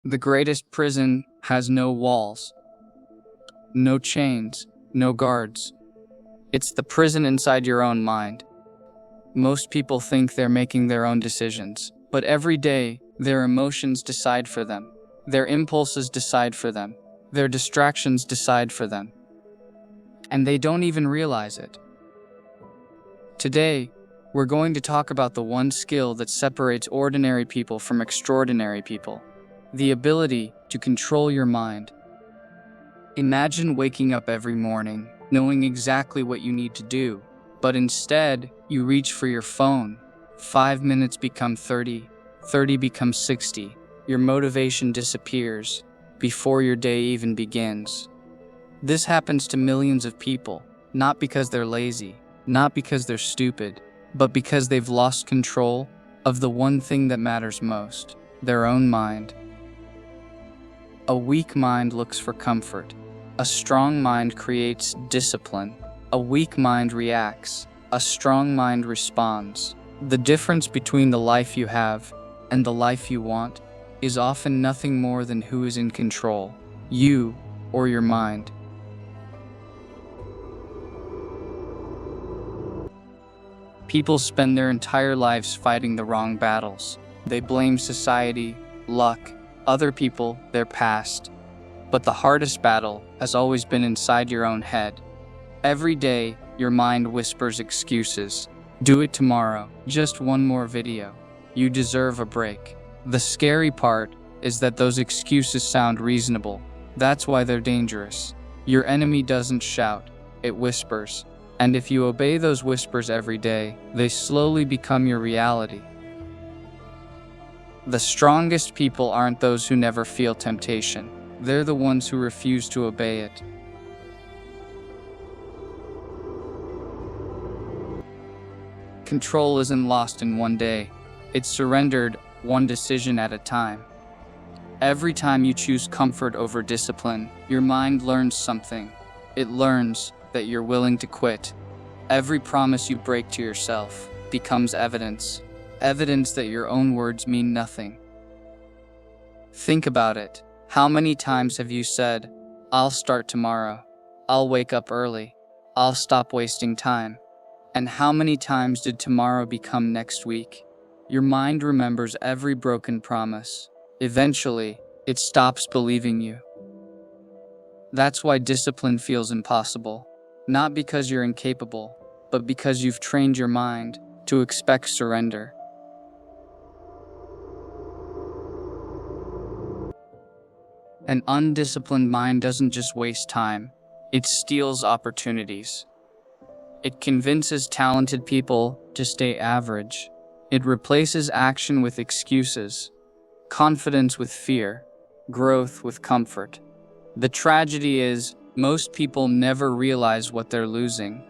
The greatest prison has no walls, no chains, no guards. It's the prison inside your own mind. Most people think they're making their own decisions, but every day, their emotions decide for them. Their impulses decide for them. Their distractions decide for them. And they don't even realize it. Today, we're going to talk about the one skill that separates ordinary people from extraordinary people: the ability to control your mind. Imagine waking up every morning, knowing exactly what you need to do, but instead, you reach for your phone. 5 minutes become 30, 30 becomes 60. Your motivation disappears before your day even begins. This happens to millions of people, not because they're lazy, not because they're stupid, but because they've lost control of the one thing that matters most: their own mind. A weak mind looks for comfort. A strong mind creates discipline. A weak mind reacts. A strong mind responds. The difference between the life you have and the life you want is often nothing more than who is in control, you or your mind. People spend their entire lives fighting the wrong battles. They blame society, luck, other people, their past. But the hardest battle has always been inside your own head. Every day, your mind whispers excuses. Do it tomorrow. Just one more video. You deserve a break. The scary part is that those excuses sound reasonable. That's why they're dangerous. Your enemy doesn't shout, it whispers. And if you obey those whispers every day, they slowly become your reality. The strongest people aren't those who never feel temptation. They're the ones who refuse to obey it. Control isn't lost in one day. It's surrendered one decision at a time. Every time you choose comfort over discipline, your mind learns something. It learns that you're willing to quit. Every promise you break to yourself becomes evidence. Evidence that your own words mean nothing. Think about it. How many times have you said, "I'll start tomorrow. I'll wake up early. I'll stop wasting time"? And how many times did tomorrow become next week? Your mind remembers every broken promise. Eventually, it stops believing you. That's why discipline feels impossible. Not because you're incapable, but because you've trained your mind to expect surrender. An undisciplined mind doesn't just waste time, it steals opportunities. It convinces talented people to stay average. It replaces action with excuses, confidence with fear, growth with comfort. The tragedy is, most people never realize what they're losing.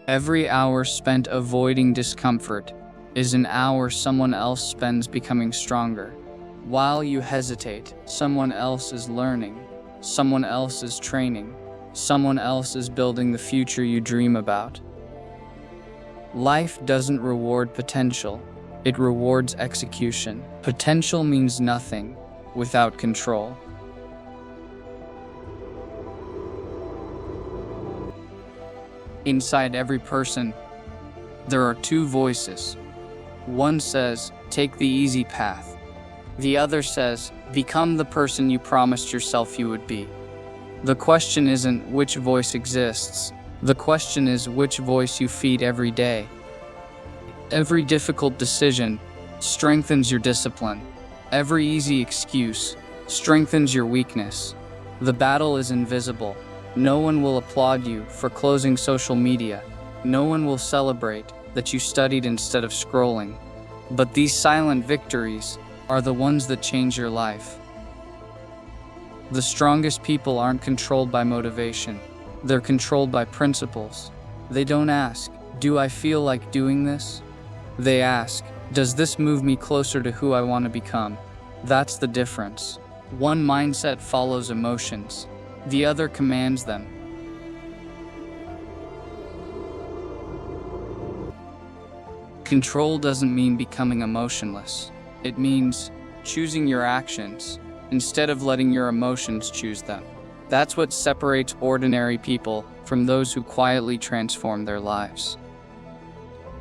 Every hour spent avoiding discomfort is an hour someone else spends becoming stronger. While you hesitate, someone else is learning, someone else is training, someone else is building the future you dream about. Life doesn't reward potential, it rewards execution. Potential means nothing without control. Inside every person, there are two voices. One says, "Take the easy path." The other says, "Become the person you promised yourself you would be." The question isn't which voice exists. The question is which voice you feed every day. Every difficult decision strengthens your discipline. Every easy excuse strengthens your weakness. The battle is invisible. No one will applaud you for closing social media. No one will celebrate that you studied instead of scrolling. But these silent victories are the ones that change your life. The strongest people aren't controlled by motivation. They're controlled by principles. They don't ask, "Do I feel like doing this?" They ask, "Does this move me closer to who I want to become?" That's the difference. One mindset follows emotions. The other commands them. Control doesn't mean becoming emotionless. It means choosing your actions instead of letting your emotions choose them. That's what separates ordinary people from those who quietly transform their lives.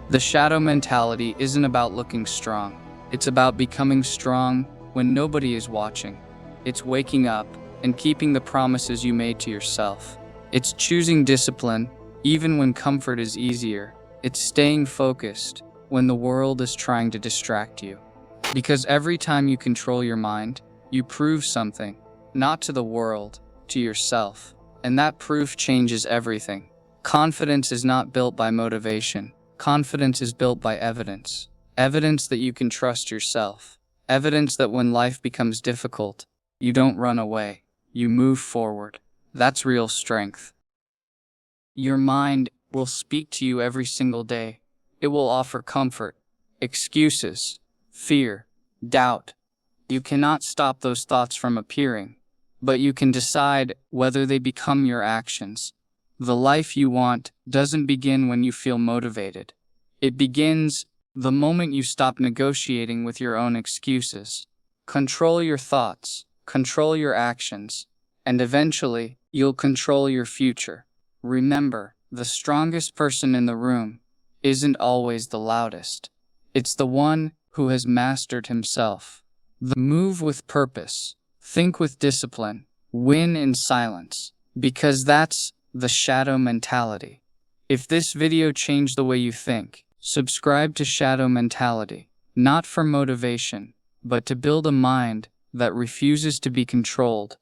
The shadow mentality isn't about looking strong. It's about becoming strong when nobody is watching. It's waking up and keeping the promises you made to yourself. It's choosing discipline even when comfort is easier. It's staying focused when the world is trying to distract you. Because every time you control your mind, you prove something, not to the world, to yourself. And that proof changes everything. Confidence is not built by motivation. Confidence is built by evidence. Evidence that you can trust yourself. Evidence that when life becomes difficult, you don't run away. You move forward. That's real strength. Your mind will speak to you every single day. It will offer comfort, excuses, fear, doubt. You cannot stop those thoughts from appearing, but you can decide whether they become your actions. The life you want doesn't begin when you feel motivated. It begins the moment you stop negotiating with your own excuses. Control your thoughts, control your actions, and eventually, you'll control your future. Remember, the strongest person in the room isn't always the loudest. It's the one who has mastered himself. Move with purpose, think with discipline, win in silence, because that's the shadow mentality. If this video changed the way you think, subscribe to Shadow Mentality, not for motivation, but to build a mind that refuses to be controlled